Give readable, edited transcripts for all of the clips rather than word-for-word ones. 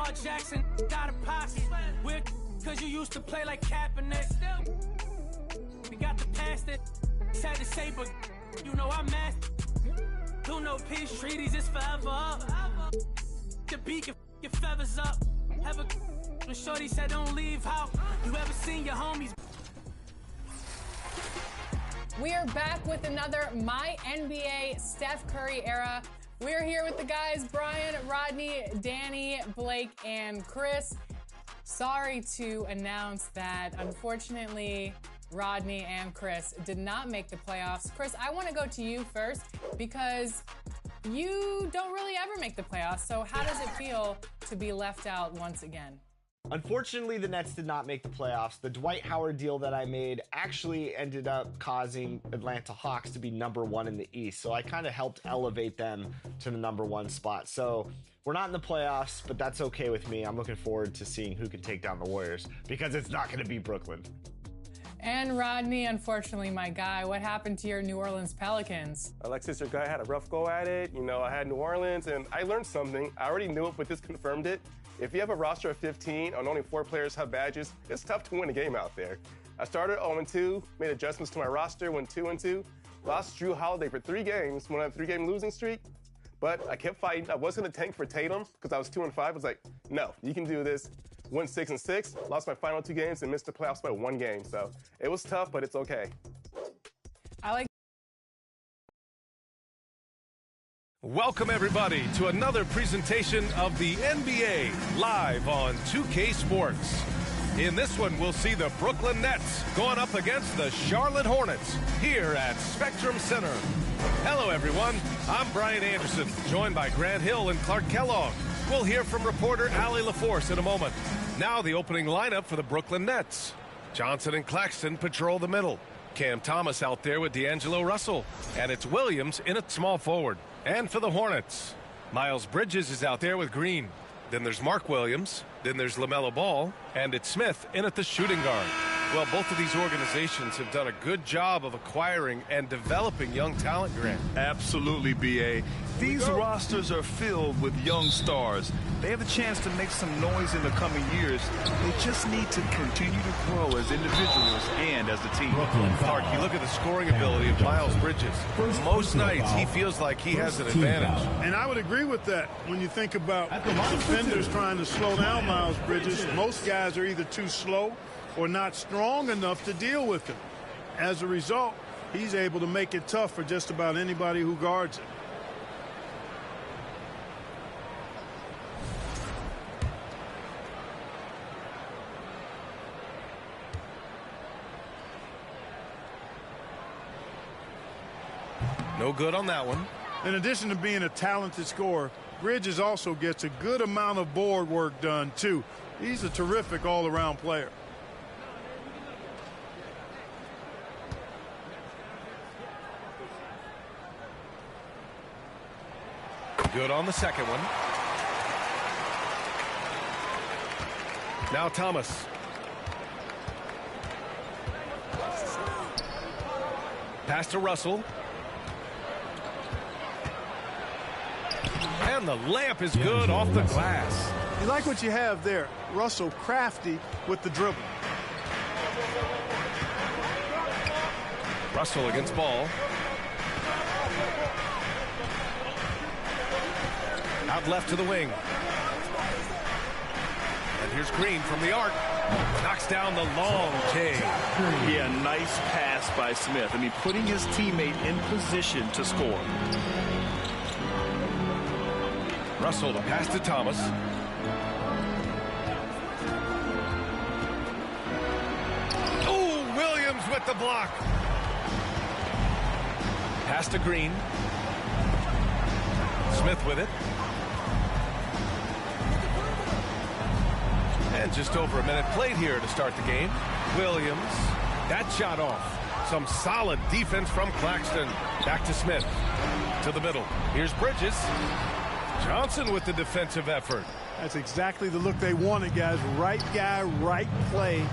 Lamar Jackson got a posse. We're cause you used to play like Kaepernick. We got the past that sad to say, but you know I'm mad. Do no peace treaties, it's forever up. The beat your feathers up. Have a when shorty said don't leave how you ever seen your homies. We are back with another My NBA Steph Curry era. We're here with the guys, Brian, Rodney, Danny, Blake, and Chris. Sorry to announce that, unfortunately, Rodney and Chris did not make the playoffs. Chris, I want to go to you first because you don't really ever make the playoffs. So how does it feel to be left out once again? Unfortunately, the Nets did not make the playoffs. The Dwight Howard deal that I made actually ended up causing Atlanta Hawks to be #1 in the East. So I kind of helped elevate them to the #1 spot. So we're not in the playoffs, but that's okay with me. I'm looking forward to seeing who can take down the Warriors because it's not going to be Brooklyn. And Rodney, unfortunately, my guy, what happened to your New Orleans Pelicans? Alexis, your guy had a rough go at it. You know, I had New Orleans, and I learned something. I already knew it, but this confirmed it. If you have a roster of 15 and only 4 players have badges, it's tough to win a game out there. I started 0-2, made adjustments to my roster, went 2-2, lost Drew Holiday for 3 games, went on a 3-game losing streak. But I kept fighting. I wasn't going to tank for Tatum because I was 2-5. I was like, no, you can do this. Went 6-6, lost my final 2 games, and missed the playoffs by 1 game. So it was tough, but it's okay. I like. Welcome, everybody, to another presentation of the NBA live on 2K Sports. In this one, we'll see the Brooklyn Nets going up against the Charlotte Hornets here at Spectrum Center. Hello, everyone. I'm Brian Anderson, joined by Grant Hill and Clark Kellogg. We'll hear from reporter Allie LaForce in a moment. Now the opening lineup for the Brooklyn Nets. Johnson and Claxton patrol the middle. Cam Thomas out there with D'Angelo Russell. And it's Williams in at small forward. And for the Hornets, Miles Bridges is out there with Green. Then there's Mark Williams. Then there's LaMelo Ball. And it's Smith in at the shooting guard. Well, both of these organizations have done a good job of acquiring and developing young talent, Grant. Absolutely, B.A. These rosters are filled with young stars. They have a chance to make some noise in the coming years. They just need to continue to grow as individuals and as a team. Clark, you look at the scoring ability of Miles Bridges. Most nights, he feels like he has an advantage. And I would agree with that. When you think about defenders trying to slow down Miles Bridges, most guys are either too slow or not strong enough to deal with him. As a result, he's able to make it tough for just about anybody who guards it. No good on that one. In addition to being a talented scorer, Bridges also gets a good amount of board work done, too. He's a terrific all-around player. Good on the second one. Now Thomas. Pass to Russell. And the layup is good off the glass. You like what you have there. Russell crafty with the dribble. Russell against Ball. Out left to the wing. And here's Green from the arc. Knocks down the long K. Yeah, nice pass by Smith. I mean, putting his teammate in position to score. Russell, the pass to Thomas. Oh, Williams with the block. Pass to Green. Smith with it. And just over a minute played here to start the game. Williams, that shot off. Some solid defense from Claxton. Back to Smith. To the middle. Here's Bridges. Johnson with the defensive effort. That's exactly the look they wanted, guys. Right guy, right play,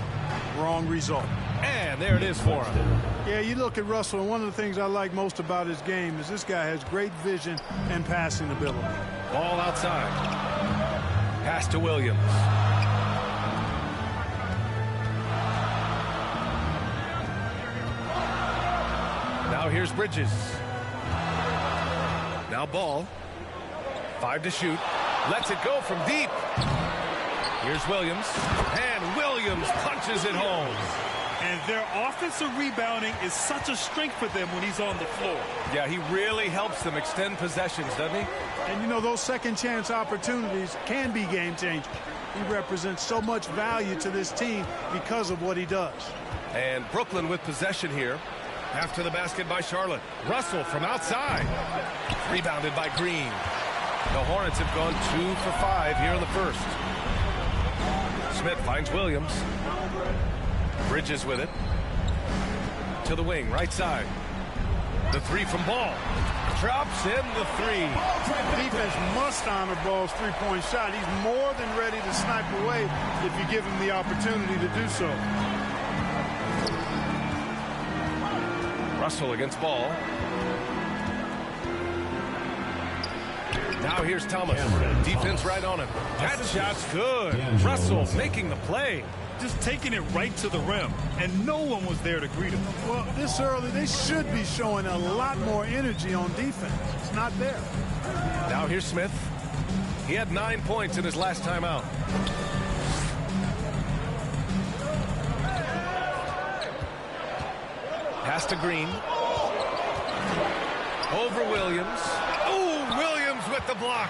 wrong result. And there it is for him. Yeah, you look at Russell, and one of the things I like most about his game is this guy has great vision and passing ability. Ball outside. Pass to Williams. Now here's Bridges. Now Ball. 5 to shoot. Lets it go from deep. Here's Williams. And Williams punches it home. And their offensive rebounding is such a strength for them when he's on the floor. Yeah, he really helps them extend possessions, doesn't he? And, you know, those second-chance opportunities can be game-changing. He represents so much value to this team because of what he does. And Brooklyn with possession here. After the basket by Charlotte. Russell from outside. Rebounded by Green. The Hornets have gone 2 for 5 here in the first. Smith finds Williams. Bridges with it. To the wing, right side. The 3 from Ball. Drops in the 3. Defense must honor Ball's three-point shot. He's more than ready to snipe away if you give him the opportunity to do so. Russell against Ball. Now here's Thomas. Defense right on him. That shot's good. Russell making the play. Just taking it right to the rim, and no one was there to greet him. Well, this early, they should be showing a lot more energy on defense. It's not there. Now here's Smith. He had 9 points in his last time out. Pass to Green. Over Williams. Oh, Williams with the block.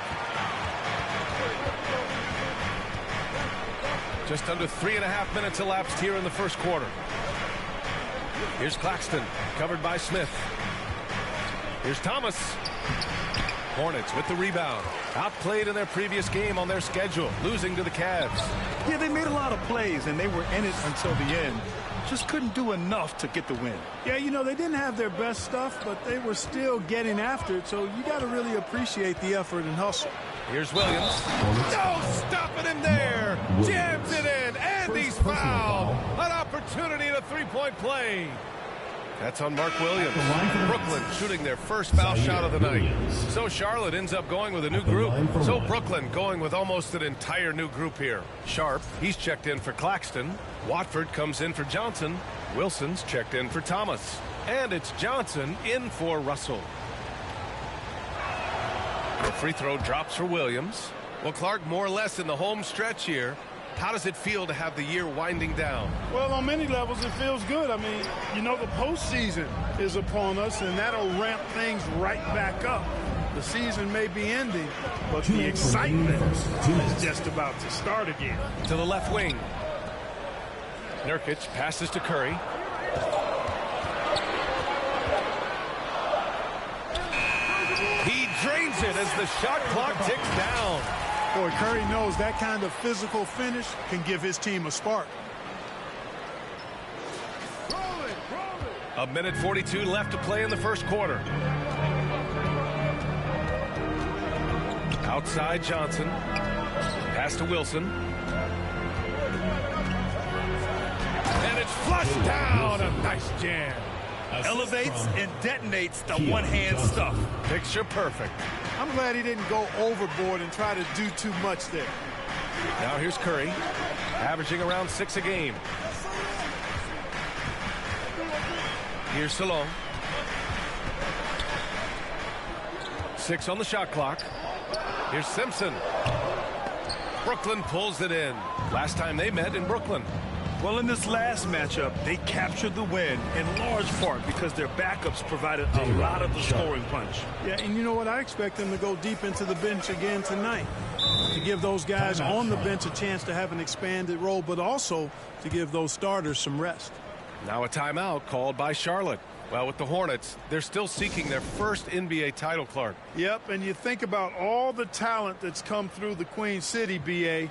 Just under 3.5 minutes elapsed here in the first quarter. Here's Claxton, covered by Smith. Here's Thomas. Hornets with the rebound. Outplayed in their previous game on their schedule, losing to the Cavs. Yeah, they made a lot of plays, and they were in it until the end. Just couldn't do enough to get the win. Yeah, you know, they didn't have their best stuff, but they were still getting after it, so you got to really appreciate the effort and hustle. Here's Williams. No, stopping him there. Jams it in, and he's fouled. An opportunity to three-point play. That's on Mark Williams. Brooklyn shooting their first foul shot of the night. So Charlotte ends up going with a new group. So Brooklyn going with almost an entire new group here. Sharp, he's checked in for Claxton. Watford comes in for Johnson. Wilson's checked in for Thomas. And it's Johnson in for Russell. The free throw drops for Williams. Well, Clark, more or less in the home stretch here. How does it feel to have the year winding down? Well, on many levels, it feels good. I mean, you know, the postseason is upon us, and that'll ramp things right back up. The season may be ending, but the excitement is just about to start again. To the left wing. Nurkic passes to Curry. He drains it as the shot clock ticks down. Boy, Curry knows that kind of physical finish can give his team a spark. A minute 42 left to play in the first quarter. Outside Johnson. Pass to Wilson. And it's flushed down. A nice jam. Elevates and detonates the one-hand stuff. Picture perfect. I'm glad he didn't go overboard and try to do too much there. Now here's Curry, averaging around 6 a game. Here's Salon. 6 on the shot clock. Here's Simpson. Brooklyn pulls it in. Last time they met in Brooklyn. Well, in this last matchup, they captured the win in large part because their backups provided a lot of the scoring punch. Yeah, and you know what? I expect them to go deep into the bench again tonight to give those guys on the bench a chance to have an expanded role, but also to give those starters some rest. Now a timeout called by Charlotte. Well, with the Hornets, they're still seeking their first NBA title, Clark. Yep, and you think about all the talent that's come through the Queen City, BA.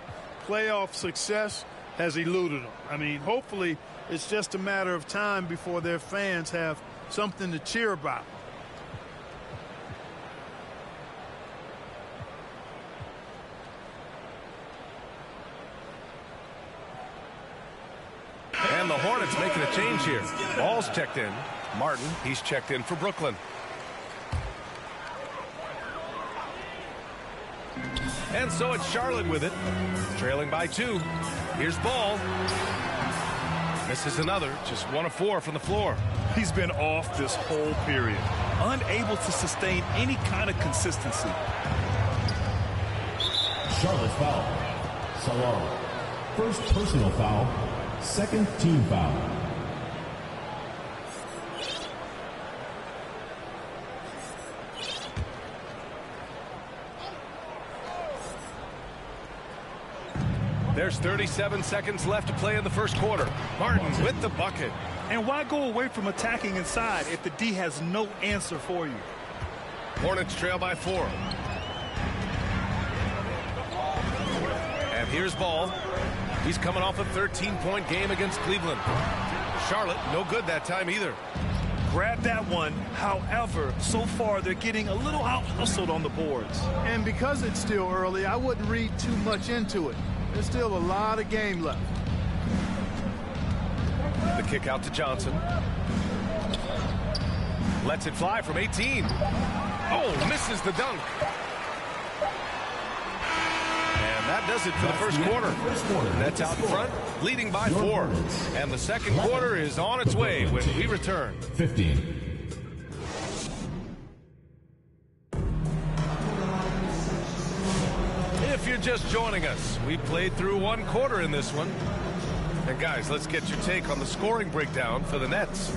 Playoff success has eluded them. I mean, hopefully it's just a matter of time before their fans have something to cheer about. And the Hornets making a change here. Ball's checked in. Martin, he's checked in for Brooklyn. And so it's Charlotte with it, trailing by 2. Here's Ball. Misses another, just 1 of 4 from the floor. He's been off this whole period, unable to sustain any kind of consistency. Charlotte's foul. Salon. First personal foul. Second team foul. There's 37 seconds left to play in the first quarter. Martin with the bucket. And why go away from attacking inside if the D has no answer for you? Hornets trail by 4. And here's Ball. He's coming off a 13-point game against Cleveland. Charlotte, no good that time either. Grab that one. However, so far they're getting a little out-hustled on the boards. And because it's still early, I wouldn't read too much into it. There's still a lot of game left. The kick out to Johnson. Lets it fly from 18. Oh, misses the dunk. And that does it for the first quarter. Nets out in front, leading by 4. And the second quarter is on its way when we return. 15. If you're just joining us, we played through 1 quarter in this one. And guys, let's get your take on the scoring breakdown for the Nets.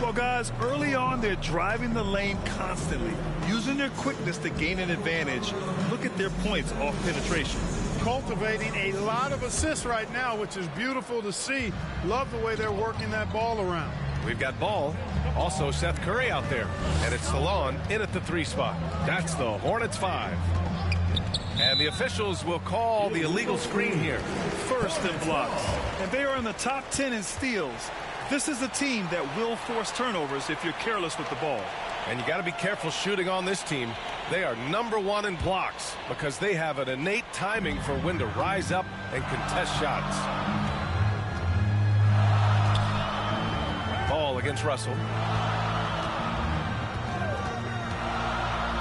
Well, guys, early on, they're driving the lane constantly, using their quickness to gain an advantage. Look at their points off penetration. Cultivating a lot of assists right now, which is beautiful to see. Love the way they're working that ball around. We've got Ball, also Seth Curry out there, and it's Salon in at the 3 spot. That's the Hornets 5. And the officials will call the illegal screen here. First in blocks. And they are in the top 10 in steals. This is a team that will force turnovers if you're careless with the ball. And you got to be careful shooting on this team. They are #1 in blocks because they have an innate timing for when to rise up and contest shots. Ball against Russell.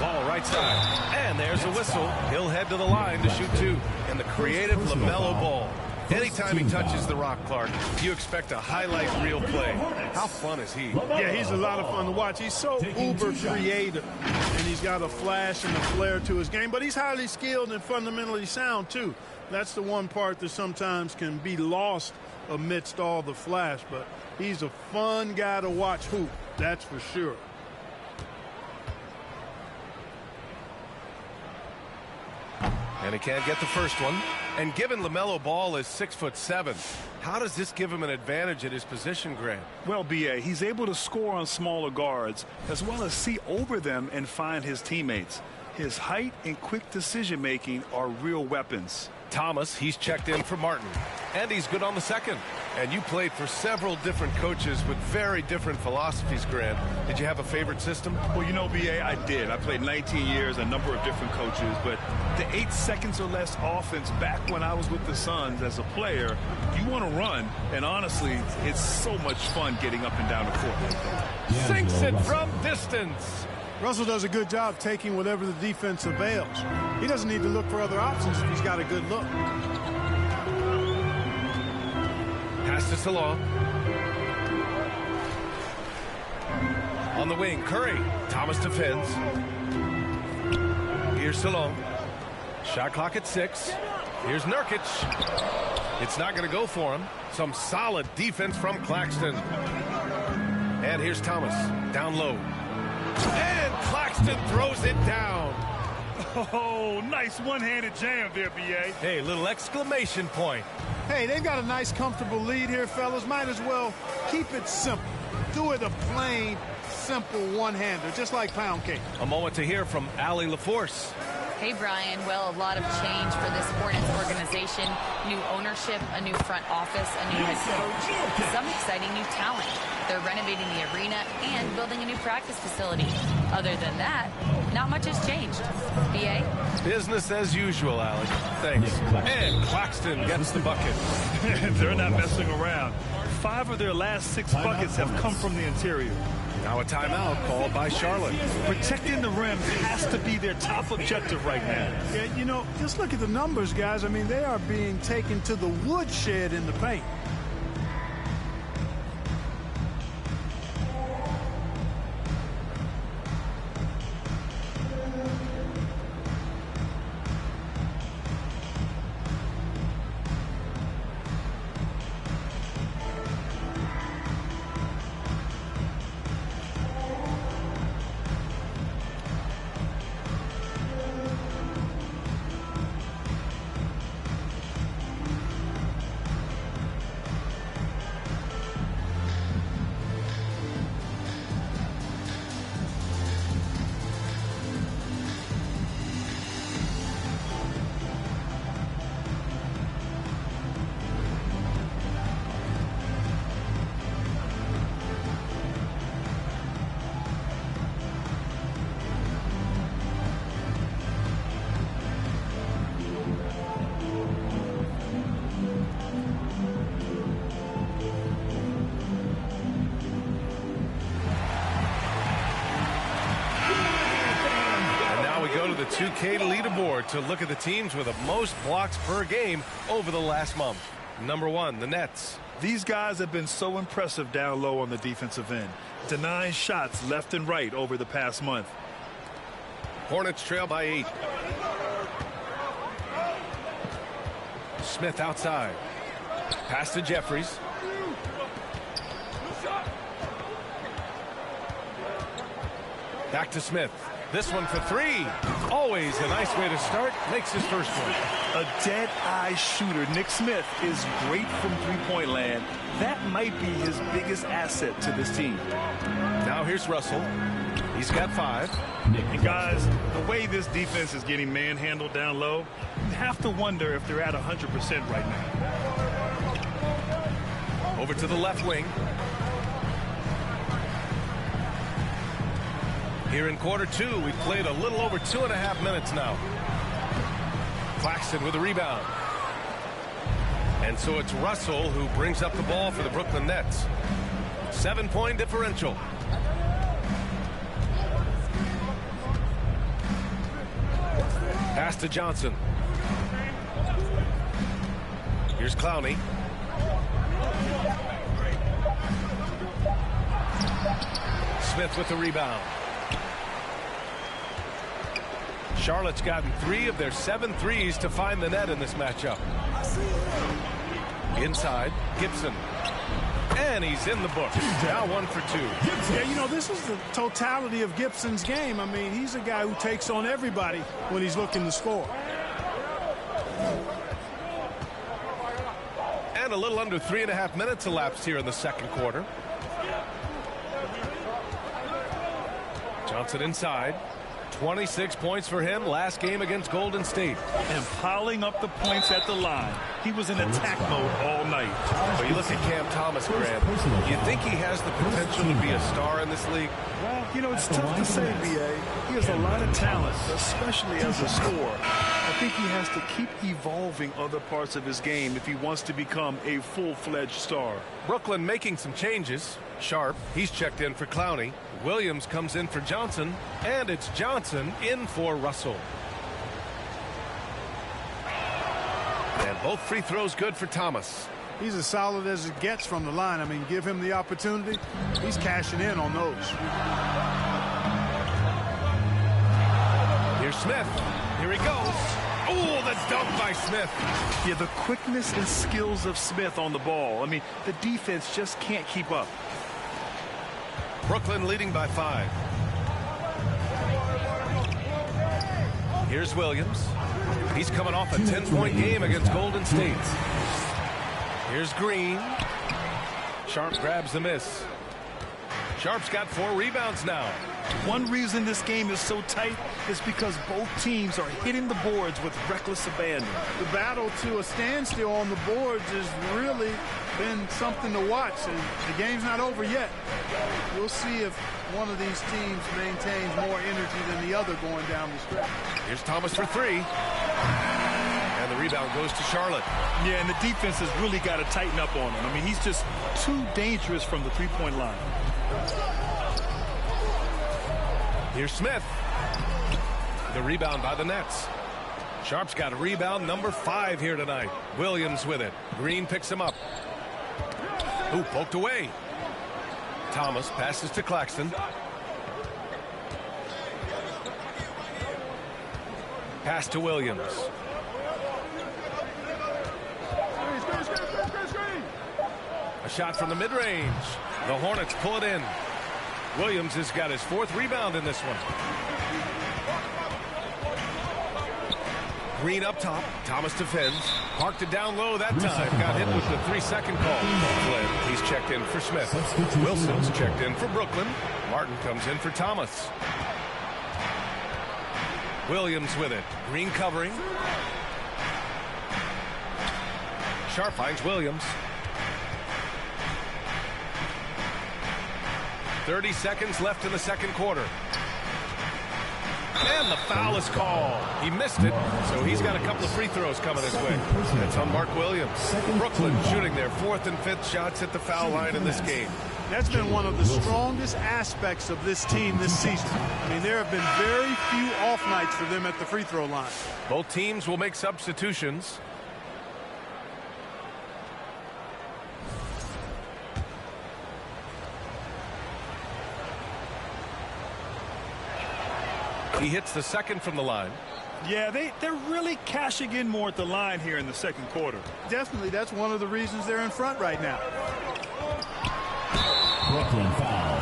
Ball right side. And there's a whistle. He'll head to the line to shoot 2. And the creative LaMelo Ball. Anytime he touches the rock, Clark, you expect a highlight reel play. How fun is he? Yeah, he's a lot of fun to watch. He's so uber creative, and he's got a flash and a flair to his game, but he's highly skilled and fundamentally sound, too. That's the one part that sometimes can be lost amidst all the flash, but he's a fun guy to watch hoop, that's for sure. And he can't get the first one. And given LaMelo Ball is 6'7", how does this give him an advantage at his position, Grant? Well, B.A., he's able to score on smaller guards as well as see over them and find his teammates. His height and quick decision-making are real weapons. Thomas, he's checked in for Martin. And he's good on the second. And you played for several different coaches with very different philosophies, Grant. Did you have a favorite system? Well, you know, B.A., I did. I played 19 years, a number of different coaches. But the 8 seconds or less offense back when I was with the Suns as a player, you want to run. And honestly, it's so much fun getting up and down the court. Sinks it from distance. Russell does a good job taking whatever the defense avails. He doesn't need to look for other options if he's got a good look. Pass to Salon. On the wing, Curry. Thomas defends. Here's Salon. Shot clock at 6. Here's Nurkic. It's not going to go for him. Some solid defense from Claxton. And here's Thomas. Down low. And Claxton throws it down. Oh, nice one-handed jam there, B.A. Hey, little exclamation point. Hey, they've got a nice, comfortable lead here, fellas. Might as well keep it simple. Do it a plain, simple one-hander, just like pound cake. A moment to hear from Allie LaForce. Hey, Brian. Well, a lot of change for this Hornets organization. New ownership, a new front office, a new head coach, some exciting new talent. They're renovating the arena and building a new practice facility. Other than that, not much has changed. B.A.? Business as usual, Allie. Thanks. And Claxton gets the bucket. They're not messing around. 5 of their last 6 buckets have come from the interior. Now a timeout called by Charlotte. Protecting the rim has to be their top objective right now. Yeah, you know, just look at the numbers, guys. I mean, they are being taken to the woodshed in the paint. The 2K leaderboard to look at the teams with the most blocks per game over the last month. Number 1, the Nets. These guys have been so impressive down low on the defensive end, denying shots left and right over the past month. Hornets trail by 8. Smith outside. Pass to Jeffries. Back to Smith. This one for 3. Always a nice way to start. Makes his first one. A dead-eye shooter. Nick Smith is great from three-point land. That might be his biggest asset to this team. Now here's Russell. He's got 5. And guys, the way this defense is getting manhandled down low, you have to wonder if they're at 100% right now. Over to the left wing. Here in quarter 2, we've played a little over 2.5 minutes now. Claxton with a rebound. And so it's Russell who brings up the ball for the Brooklyn Nets. 7-point differential. Pass to Johnson. Here's Clowney. Smith with the rebound. Charlotte's gotten 3 of their 7 threes to find the net in this matchup. Inside, Gibson. And he's in the books. Now 1 for 2. Yeah, you know, this is the totality of Gibson's game. I mean, he's a guy who takes on everybody when he's looking to score. And a little under 3.5 minutes elapsed here in the second quarter. Johnson inside. 26 points for him last game against Golden State. And piling up the points at the line. He was in attack mode all night. But you look at Cam Thomas, Graham. You think he has the potential to be a star in this league? Well, you know, it's tough to say, B.A. He has a lot of talent, especially as a scorer. I think he has to keep evolving other parts of his game if he wants to become a full-fledged star. Brooklyn making some changes. Sharp, he's checked in for Clowney. Williams comes in for Johnson, and it's Johnson in for Russell. And both free throws good for Thomas. He's as solid as it gets from the line. I mean, give him the opportunity. He's cashing in on those. Here's Smith. Here he goes. Oh, the dunk by Smith. Yeah, the quickness and skills of Smith on the ball. I mean, the defense just can't keep up. Brooklyn leading by 5. Here's Williams. He's coming off a 10-point game against Golden State. Here's Green. Sharp grabs the miss. Sharp's got 4 rebounds now. One reason this game is so tight is because both teams are hitting the boards with reckless abandon. The battle to a standstill on the boards has really been something to watch, and the game's not over yet. We'll see if one of these teams maintains more energy than the other going down the stretch. Here's Thomas for 3. And the rebound goes to Charlotte. Yeah, and the defense has really got to tighten up on him. I mean, he's just too dangerous from the three-point line. Here's Smith. The rebound by the Nets. Sharp's got a rebound, number 5 here tonight. Williams with it. Green picks him up. Ooh, poked away. Thomas passes to Claxton. Pass to Williams. A shot from the mid-range. The Hornets pull it in. Williams has got his 4th rebound in this one. Green up top. Thomas defends. Parked it down low that time. Got hit with the 3-second call. Flynn, he's checked in for Smith. Wilson's checked in for Brooklyn. Martin comes in for Thomas. Williams with it. Green covering. Sharp finds Williams. 30 seconds left in the second quarter. And the foul is called. He missed it, so he's got a couple of free throws coming his way. That's on Mark Williams. Brooklyn shooting their 4th and 5th shots at the foul line in this game. That's been one of the strongest aspects of this team this season. I mean, there have been very few off nights for them at the free throw line. Both teams will make substitutions. He hits the second from the line. Yeah, they're really cashing in more at the line here in the second quarter. Definitely, that's one of the reasons they're in front right now. Brooklyn foul.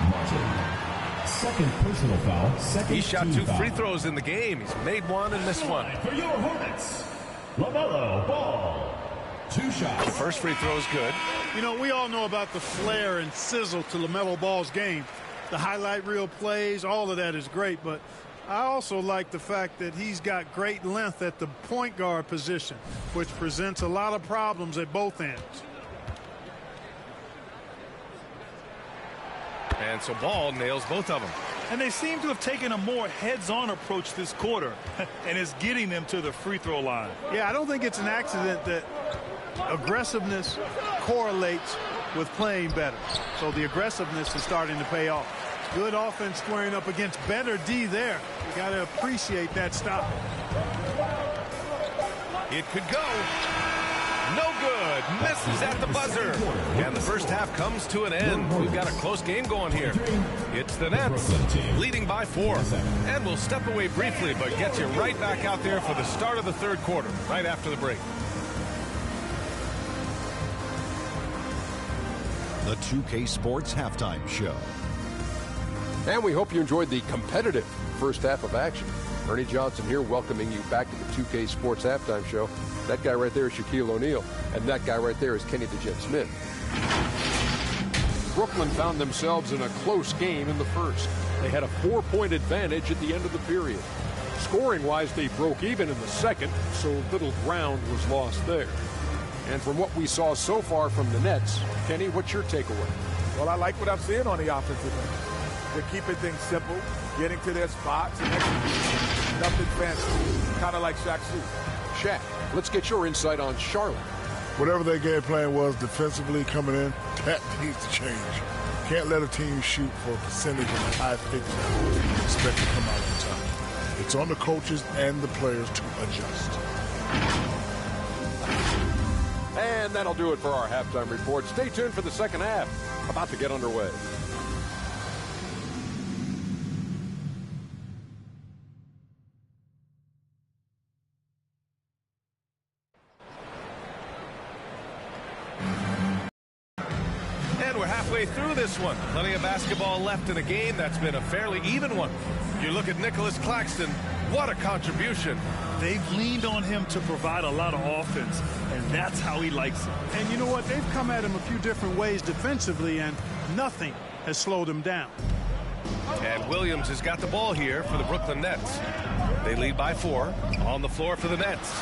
Martin. Second personal foul. Second. He shot 2 foul. free throws in the game. He's made 1 and missed 1. For your Hornets, LaMelo Ball. 2 shots. The first free throw is good. You know, we all know about the flair and sizzle to LaMelo Ball's game. The highlight reel plays, all of that is great, but I also like the fact that he's got great length at the point guard position, which presents a lot of problems at both ends. And so Ball nails both of them. And they seem to have taken a more heads-on approach this quarter, and it's getting them to the free throw line. Yeah, I don't think it's an accident that aggressiveness correlates with playing better. So the aggressiveness is starting to pay off. Good offense squaring up against better D there. You got to appreciate that stop. It could go. No good. Misses at the buzzer. And the first half comes to an end. We've got a close game going here. It's the Nets leading by 4. And we'll step away briefly, but get you right back out there for the start of the third quarter, right after the break. The 2K Sports Halftime Show. And we hope you enjoyed the competitive first half of action. Ernie Johnson here welcoming you back to the 2K Sports Halftime Show. That guy right there is Shaquille O'Neal, and that guy right there is Kenny the Jet Smith. Brooklyn found themselves in a close game in the first. They had a 4-point advantage at the end of the period. Scoring-wise, they broke even in the second, so little ground was lost there. And from what we saw so far from the Nets, Kenny, what's your takeaway? Well, I like what I'm seeing on the offensive end. They're keeping things simple, getting to their spots, and executing. Nothing fancy, kind of like Shaq's suit. Shaq, let's get your insight on Charlotte. Whatever their game plan was defensively coming in, that needs to change. Can't let a team shoot for a percentage of the high 50s and expect to come out on top. It's on the coaches and the players to adjust. And that'll do it for our halftime report. Stay tuned for the second half. About to get underway. And we're halfway through this one. Plenty of basketball left in a game that's been a fairly even one. You look at Nicholas Claxton. What a contribution. They've leaned on him to provide a lot of offense, and that's how he likes it. And you know what? They've come at him a few different ways defensively, and nothing has slowed him down. And Williams has got the ball here for the Brooklyn Nets. They lead by 4. On the floor for the Nets.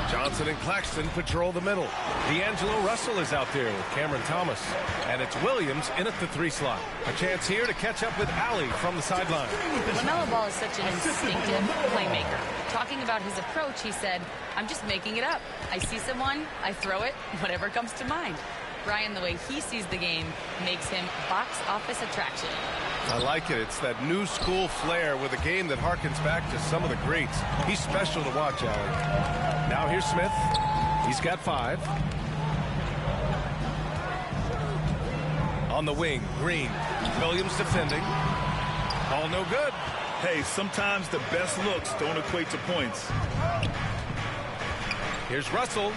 Johnson and Claxton patrol the middle. D'Angelo Russell is out there with Cameron Thomas. And it's Williams in at the 3 slot. A chance here to catch up with Allie from the sideline. LaMelo Ball is such an instinctive playmaker. Talking about his approach, he said, I'm just making it up. I see someone, I throw it, whatever comes to mind. Brian, the way he sees the game makes him box office attraction. I like it. It's that new school flair with a game that harkens back to some of the greats. He's special to watch, Alan. Now here's Smith. He's got 5. On the wing, Green. Williams defending. Ball no good. Hey, sometimes the best looks don't equate to points. Here's Russell.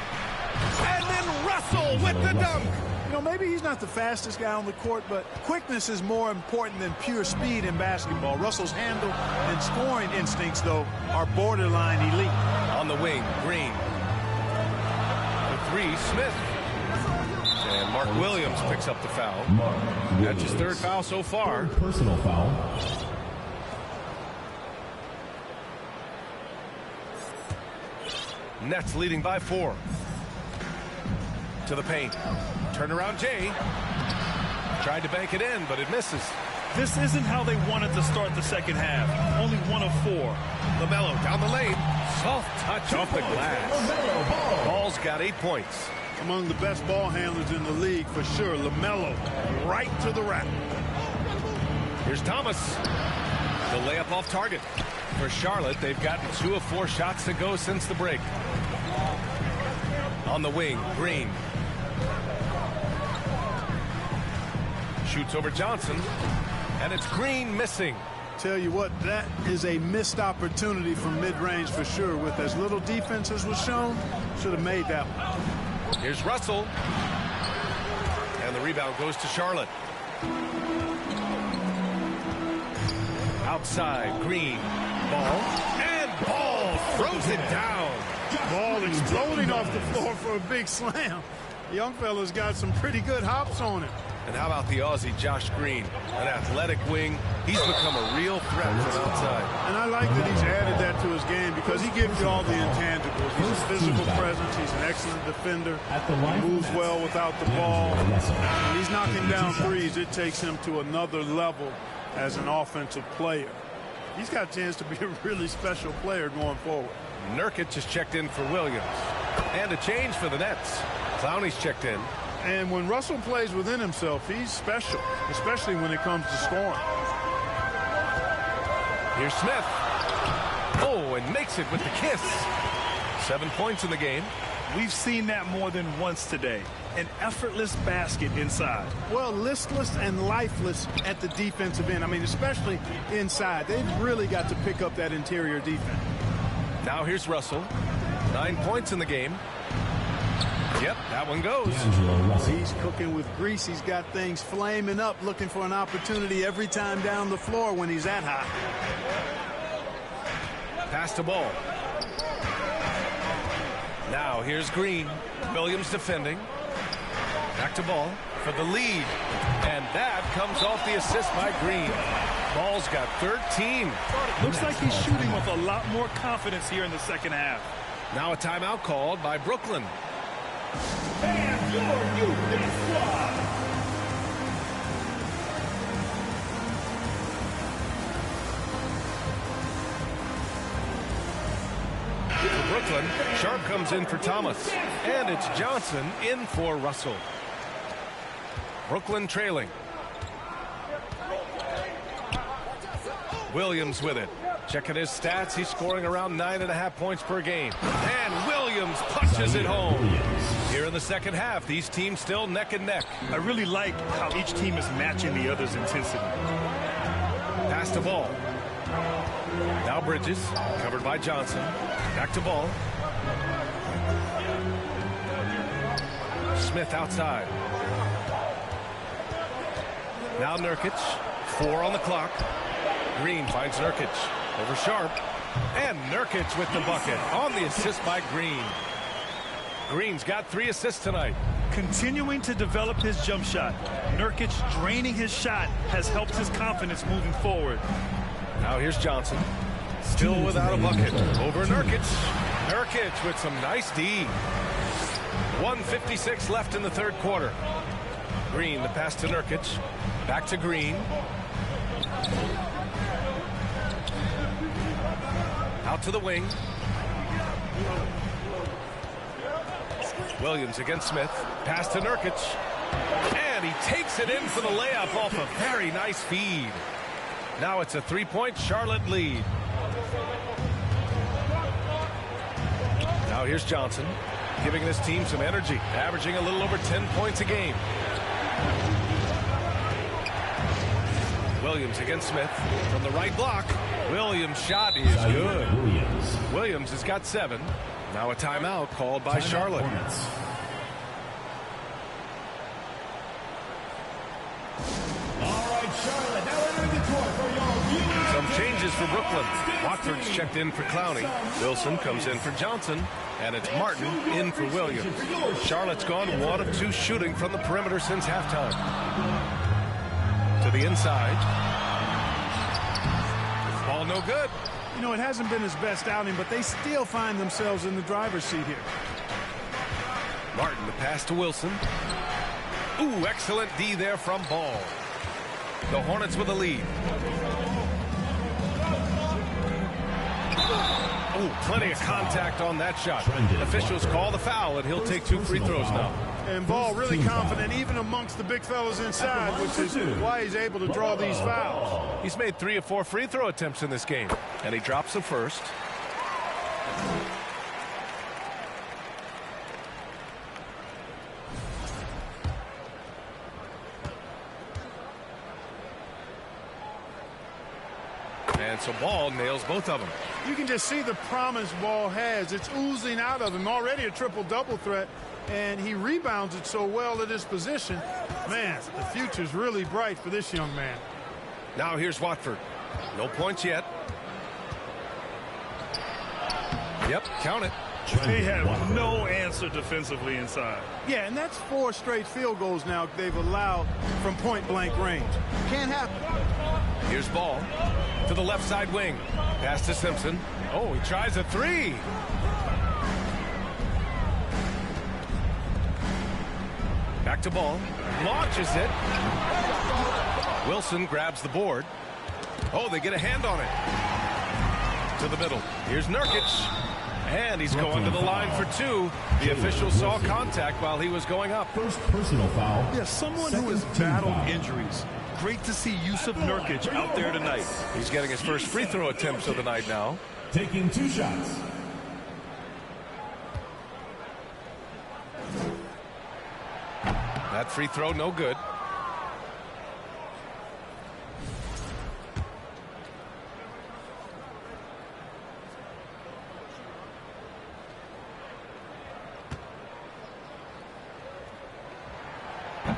And then Russell with the dunk. You know, maybe he's not the fastest guy on the court, but quickness is more important than pure speed in basketball. Russell's handle and scoring instincts, though, are borderline elite. On the wing, Green. For 3, Smith. And Mark Williams picks up the foul. That's his 3rd foul so far. Personal foul. Nets leading by 4. To the paint. Turnaround Jay. Tried to bank it in, but it misses. This isn't how they wanted to start the second half. Only 1 of 4. LaMelo down the lane. Soft touch off the glass. Ball's got 8 points. Among the best ball handlers in the league, for sure. LaMelo right to the rack. Here's Thomas. The layup off target. For Charlotte, they've gotten 2 of 4 shots to go since the break. On the wing, Green. Shoots over Johnson. And it's Green missing. Tell you what, that is a missed opportunity from mid-range for sure. With as little defense as was shown, should have made that one. Here's Russell. And the rebound goes to Charlotte. Outside, Green. Ball. And Ball throws it down. Ball exploding off the floor for a big slam. The young fella's got some pretty good hops on him. And how about the Aussie Josh Green? An athletic wing. He's become a real threat from outside. And I like that he's added that to his game because he gives you all the intangibles. He's a physical presence. He's an excellent defender. He moves well without the ball. When he's knocking down threes, it takes him to another level as an offensive player. He's got a chance to be a really special player going forward. Nurkic has checked in for Williams. And a change for the Nets. Clowney's checked in. And when Russell plays within himself, he's special, especially when it comes to scoring. Here's Smith. Oh, and makes it with the kiss. 7 points in the game. We've seen that more than once today. An effortless basket inside. Well, listless and lifeless at the defensive end. I mean, especially inside. They've really got to pick up that interior defense. Now here's Russell. 9 points in the game. Yep, that one goes. He's cooking with grease. He's got things flaming up, looking for an opportunity every time down the floor when he's that high. Pass to Ball. Now here's Green. Williams defending. Back to Ball for the lead. And that comes off the assist by Green. Ball's got 13. Looks like he's shooting with a lot more confidence here in the second half. Now a timeout called by Brooklyn. And your new big squad. For Brooklyn, Sharp comes in for Thomas. And it's Johnson in for Russell. Brooklyn trailing. Williams with it. Checking his stats, he's scoring around 9.5 points per game. And Williams punches it home. Here in the second half, these teams still neck and neck. I really like how each team is matching the other's intensity. Pass to Ball. Now Bridges, covered by Johnson. Back to Ball. Smith outside. Now Nurkic. 4 on the clock. Green finds Nurkic. Over Sharp. And Nurkic with the bucket on the assist by Green. Green's got 3 assists tonight. Continuing to develop his jump shot. Nurkic draining his shot has helped his confidence moving forward. Now here's Johnson. Still without a bucket. Over Nurkic. Nurkic with some nice D. 1:56 left in the third quarter. Green, the pass to Nurkic. Back to Green. Out to the wing. Williams against Smith. Pass to Nurkic. And he takes it in for the layup off a very nice feed. Now it's a 3-point Charlotte lead. Now here's Johnson, giving this team some energy, averaging a little over 10 points a game. Williams against Smith from the right block. Williams' shot is good. Williams has got 7. Now a timeout called by Charlotte. Hornets. All right, Charlotte, now entering the court for your viewing. Some changes for Brooklyn. Watford's checked in for Clowney. Wilson comes in for Johnson. And it's Martin in for Williams. Charlotte's gone 1 of 2 shooting from the perimeter since halftime. To the inside. Ball no good. You know, it hasn't been his best outing, but they still find themselves in the driver's seat here. Martin, the pass to Wilson. Ooh, excellent D there from Ball. The Hornets with a lead. Oh, plenty of contact on that shot. Officials call the foul, and he'll take 2 free throws now. And Ball really confident even amongst the big fellas inside, which is why he's able to draw these fouls. He's made 3 of 4 free throw attempts in this game, and he drops the first. And so Ball nails both of them. You can just see the promise Ball has. It's oozing out of him. Already a triple-double threat, and he rebounds it so well at his position. Man, the future's really bright for this young man. Now here's Watford. No points yet. Yep, count it. They have no answer defensively inside. Yeah, and that's 4 straight field goals now they've allowed from point-blank range. Can't happen. Here's Ball to the left side wing. Pass to Simpson. Oh, he tries a 3. Back to Ball. Launches it. Wilson grabs the board. Oh, they get a hand on it. To the middle. Here's Nurkic. And he's going to the line for 2. The official saw contact while he was going up. First personal foul. Yeah, someone who has battled injuries. Great to see Yusuf Nurkic out there tonight. He's getting his first free throw attempts of the night now. Taking 2 shots. That free throw no good.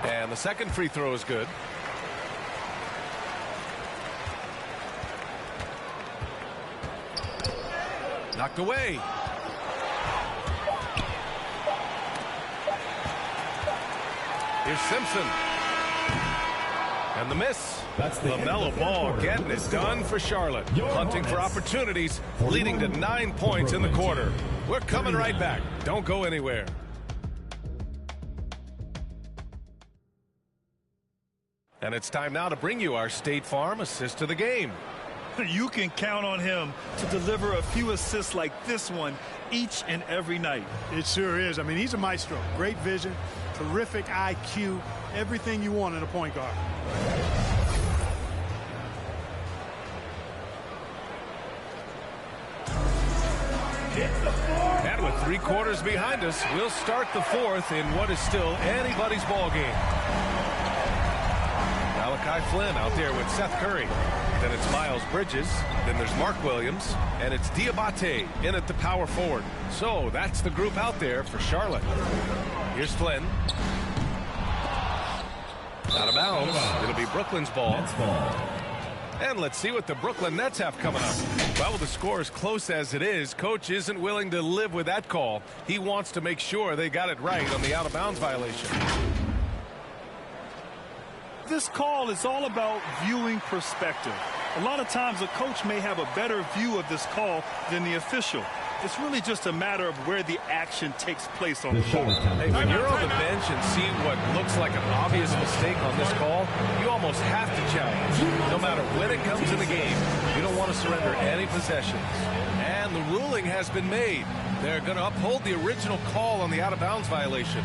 And the second free throw is good. Knocked away. Here's Simpson. And the miss. That's the LaMelo Ball getting it done for Charlotte. Hunting for opportunities, leading to 9 points in the quarter. We're coming right back. Don't go anywhere. And it's time now to bring you our State Farm assist of the game. You can count on him to deliver a few assists like this one each and every night. It sure is. I mean, he's a maestro. Great vision, terrific IQ, everything you want in a point guard. And with 3 quarters behind us, we'll start the 4th in what is still anybody's ball game. Malachi Flynn out there with Seth Curry. Then it's Miles Bridges. Then there's Mark Williams. And it's Diabate in at the power forward. So that's the group out there for Charlotte. Here's Flynn. Out of bounds. It'll be Brooklyn's ball. And let's see what the Brooklyn Nets have coming up. Well, with the score as close as it is, Coach isn't willing to live with that call. He wants to make sure they got it right on the out-of-bounds violation. This call is all about viewing perspective. A lot of times a coach may have a better view of this call than the official. It's really just a matter of where the action takes place on the court. Hey, when you're on the bench and see what looks like an obvious mistake on this call, you almost have to challenge. No matter when it comes in the game, you don't want to surrender any possessions. And the ruling has been made. They're going to uphold the original call on the out-of-bounds violation.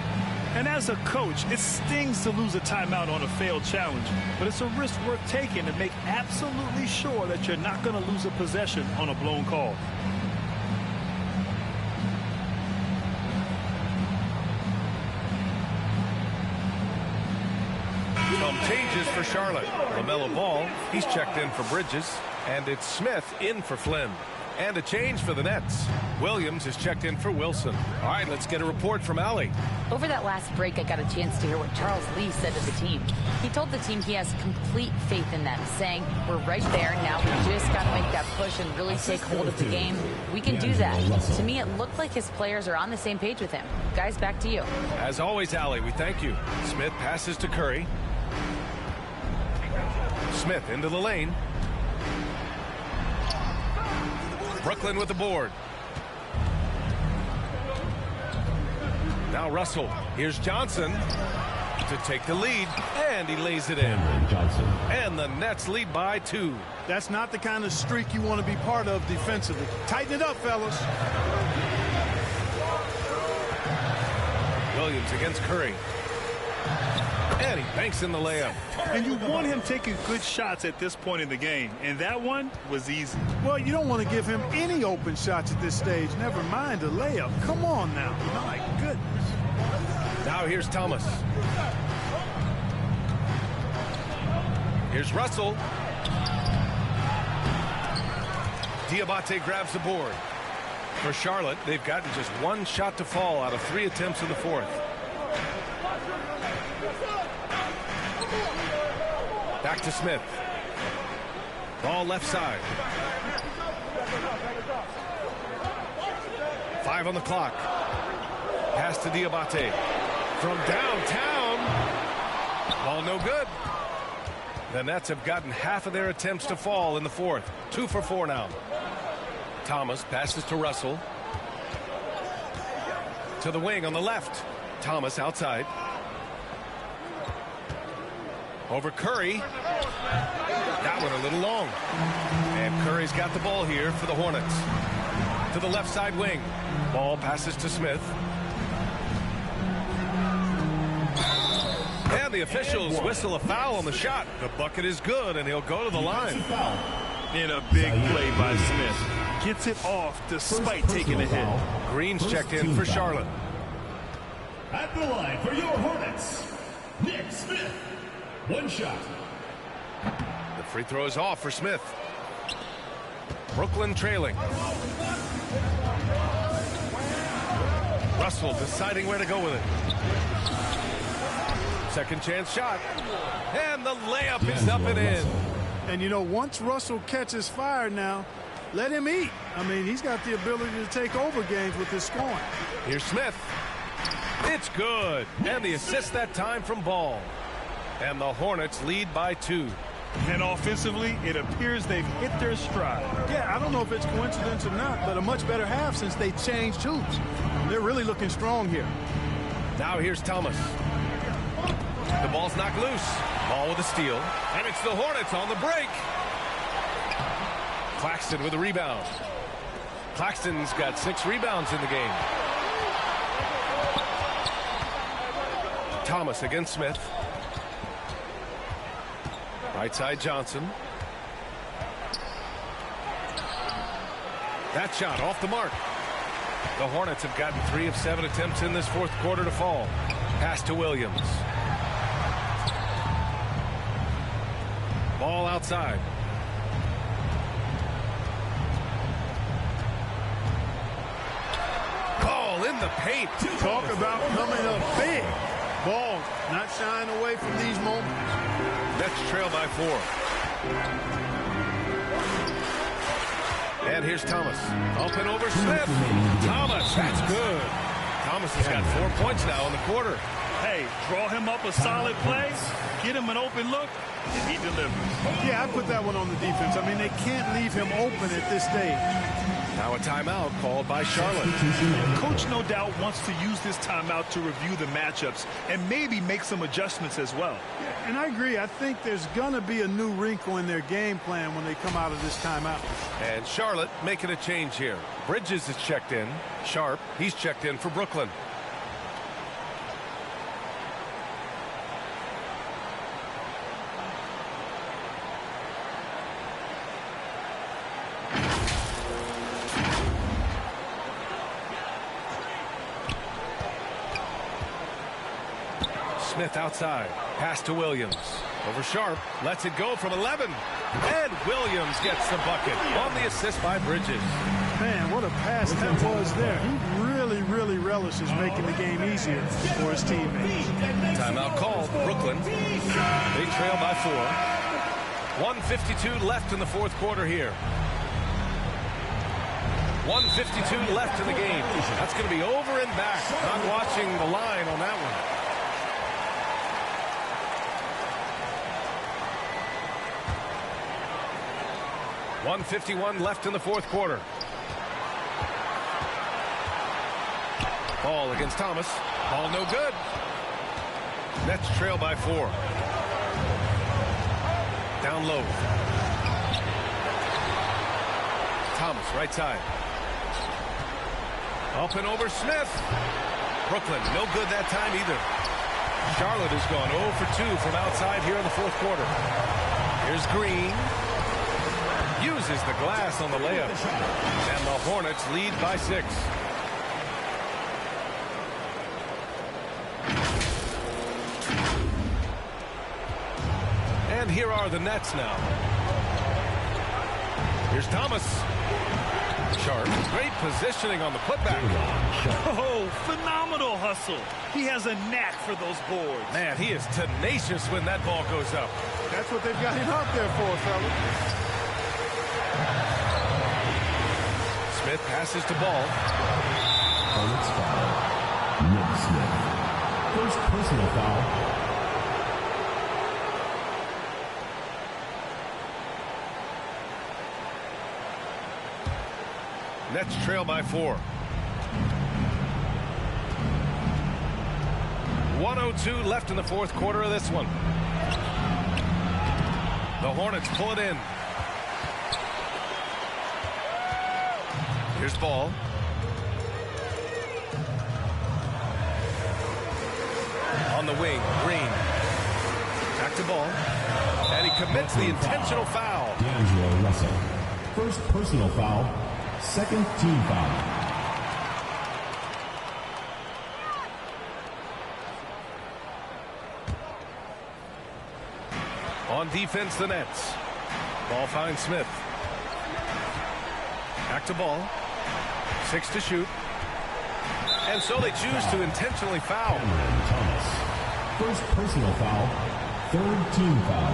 And as a coach, it stings to lose a timeout on a failed challenge, but it's a risk worth taking to make absolutely sure that you're not going to lose a possession on a blown call. Some changes for Charlotte. LaMelo Ball, he's checked in for Bridges, and it's Smith in for Flynn. And a change for the Nets. Williams is checked in for Wilson. All right, let's get a report from Allie. Over that last break, I got a chance to hear what Charles Lee said to the team. He told the team he has complete faith in them, saying, we're right there. Now we just got to make that push and really take hold of the game. We can do that. To me, it looked like his players are on the same page with him. Guys, back to you. As always, Allie, we thank you. Smith passes to Curry. Smith into the lane. Brooklyn with the board. Now Russell. Here's Johnson to take the lead, and he lays it in. And the Nets lead by 2. That's not the kind of streak you want to be part of defensively. Tighten it up, fellas. Williams against Curry. And he banks in the layup. And you want him taking good shots at this point in the game, and that one was easy. Well, you don't want to give him any open shots at this stage, never mind a layup. Come on now. My goodness. Now here's Thomas. Here's Russell. Diabate grabs the board. For Charlotte, they've gotten just 1 shot to fall out of 3 attempts in the 4th. Back to Smith. Ball left side. 5 on the clock. Pass to Diabate. From downtown. Ball no good. The Nets have gotten half of their attempts to fall in the 4th. 2 for 4 now. Thomas passes to Russell. To the wing on the left. Thomas outside. Over Curry. That one a little long. And Curry's got the ball here for the Hornets. To the left side wing. Ball passes to Smith. And the officials whistle a foul on the shot. The bucket is good, and he'll go to the line. In a big play by Smith. Gets it off despite taking a hit. Green's checked in for Charlotte. At the line for your Hornets, Nick Smith. 1 shot. The free throw is off for Smith. Brooklyn trailing. Russell deciding where to go with it. Second chance shot. And the layup is up and in. And, you know, once Russell catches fire now, let him eat. I mean, he's got the ability to take over games with his scoring. Here's Smith. It's good. And the assist that time from Ball. And the Hornets lead by 2. And offensively, it appears they've hit their stride. Yeah, I don't know if it's coincidence or not, but a much better half since they changed hoops. They're really looking strong here. Now here's Thomas. The ball's knocked loose. Ball with a steal. And it's the Hornets on the break. Claxton with a rebound. Claxton's got 6 rebounds in the game. Thomas against Smith. Right side Johnson. That shot off the mark. The Hornets have gotten 3 of 7 attempts in this 4th quarter to fall. Pass to Williams. Ball outside. Ball in the paint. Talk about coming up big. Ball not shying away from these moments. Nets trail by 4. And here's Thomas. Up and over Smith. Thomas, that's good. Thomas has got 4 points now in the quarter. Hey, draw him up a solid play, get him an open look, and he delivers. Yeah, I put that one on the defense. I mean, they can't leave him open at this stage. Now a timeout called by Charlotte. Coach no doubt wants to use this timeout to review the matchups and maybe make some adjustments as well. And I agree. I think there's going to be a new wrinkle in their game plan when they come out of this timeout. And Charlotte making a change here. Bridges is checked in. Sharp, he's checked in for Brooklyn. Smith outside. Pass to Williams. Over Sharp. Lets it go from 11. And Williams gets the bucket on the assist by Bridges. Man, what a pass that was there. He really relishes making the game easier for his teammates. Timeout called. Brooklyn. They trail by 4. 1:52 left in the fourth quarter here. 1:52 left in the game. That's going to be over and back. Not watching the line on that one. .151 left in the fourth quarter. Ball against Thomas. Ball no good. Nets trail by 4. Down low. Thomas, right side. Up and over Smith. Brooklyn, no good that time either. Charlotte has gone 0 for 2 from outside here in the fourth quarter. Here's Green. Uses the glass on the layup. And the Hornets lead by 6. And here are the Nets now. Here's Thomas. Sharp. Great positioning on the putback. Oh, phenomenal hustle. He has a knack for those boards. Man, he is tenacious when that ball goes up. That's what they've got him out there for, fellas. Smith passes to Ball. Hornets foul. Nick Smith. First personal foul. Nets trail by 4. 1:02 left in the fourth quarter of this one. The Hornets pull it in. Here's Ball. On the wing, Green. Back to Ball. And he commits the intentional foul. D'Angelo Russell. First personal foul. Second team foul. On defense, the Nets. Ball finds Smith. Back to Ball. 6 to shoot. And so they choose to intentionally foul. Thomas. First personal foul. Third team foul.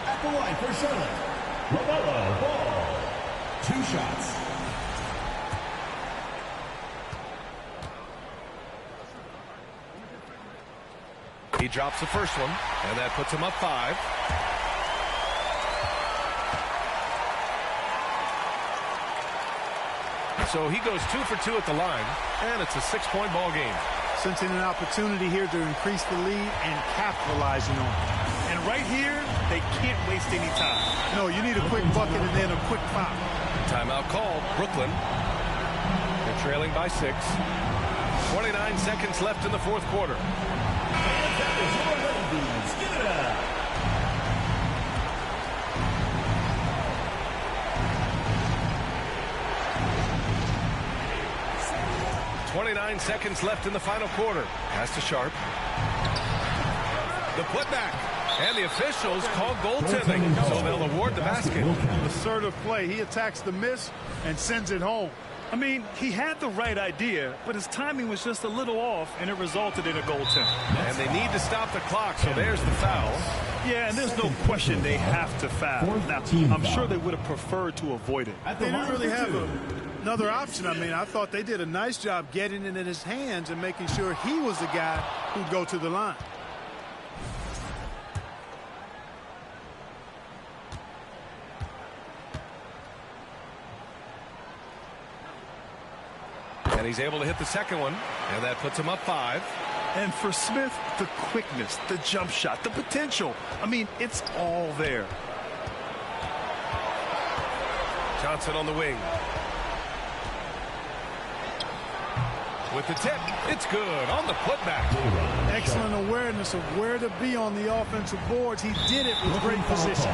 At the line for Charlotte. LaMelo Ball. 2 shots. He drops the first one, and that puts him up 5. So he goes 2 for 2 at the line, and it's a 6-point ball game. Sensing an opportunity here to increase the lead and capitalizing on it. And right here, they can't waste any time. No, you need a quick bucket and then a quick foul. Timeout called. Brooklyn. They're trailing by 6. 29 seconds left in the fourth quarter. Give it up. 29 seconds left in the final quarter. Pass to Sharp. The putback. And the officials call goaltending, so they'll award the basket. Assertive play. He attacks the miss and sends it home. I mean, he had the right idea, but his timing was just a little off, and it resulted in a goaltender. And they need to stop the clock, so there's the foul. Yeah, and there's no question they have to foul. Now, I'm sure they would have preferred to avoid it. They didn't really have another option. I mean, I thought they did a nice job getting it in his hands and making sure he was the guy who'd go to the line. And he's able to hit the second one, and that puts him up 5. And for Smith, the quickness, the jump shot, the potential. I mean, it's all there. Johnson on the wing. With the tip, it's good on the putback. Excellent awareness of where to be on the offensive boards. He did it with great position.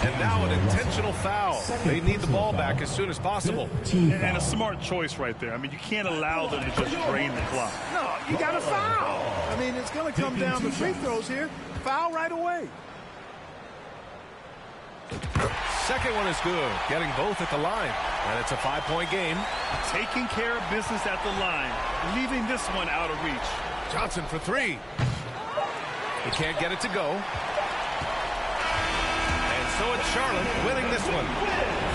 And now an intentional foul. They need the ball back as soon as possible. And a smart choice right there. I mean, you can't allow them to just drain the clock. No, you got to foul. I mean, It's going to come down to free throws here. Foul right away. Second one is good, getting both at the line. And it's a 5-point game. Taking care of business at the line, leaving this one out of reach. Johnson for three. He can't get it to go. And so it's Charlotte winning this one.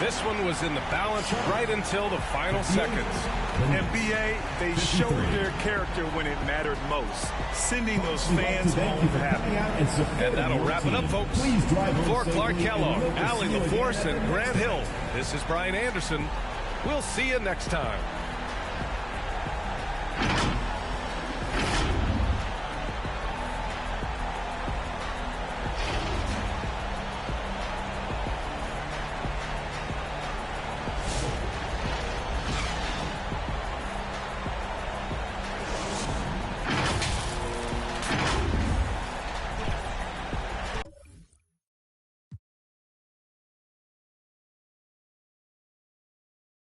This one was in the balance right until the final seconds. NBA, they showed their character when it mattered most, sending those fans home happy. And that'll wrap it up, folks. For Clark Kellogg, Allie LaForce, and Grant Hill, this is Brian Anderson. We'll see you next time.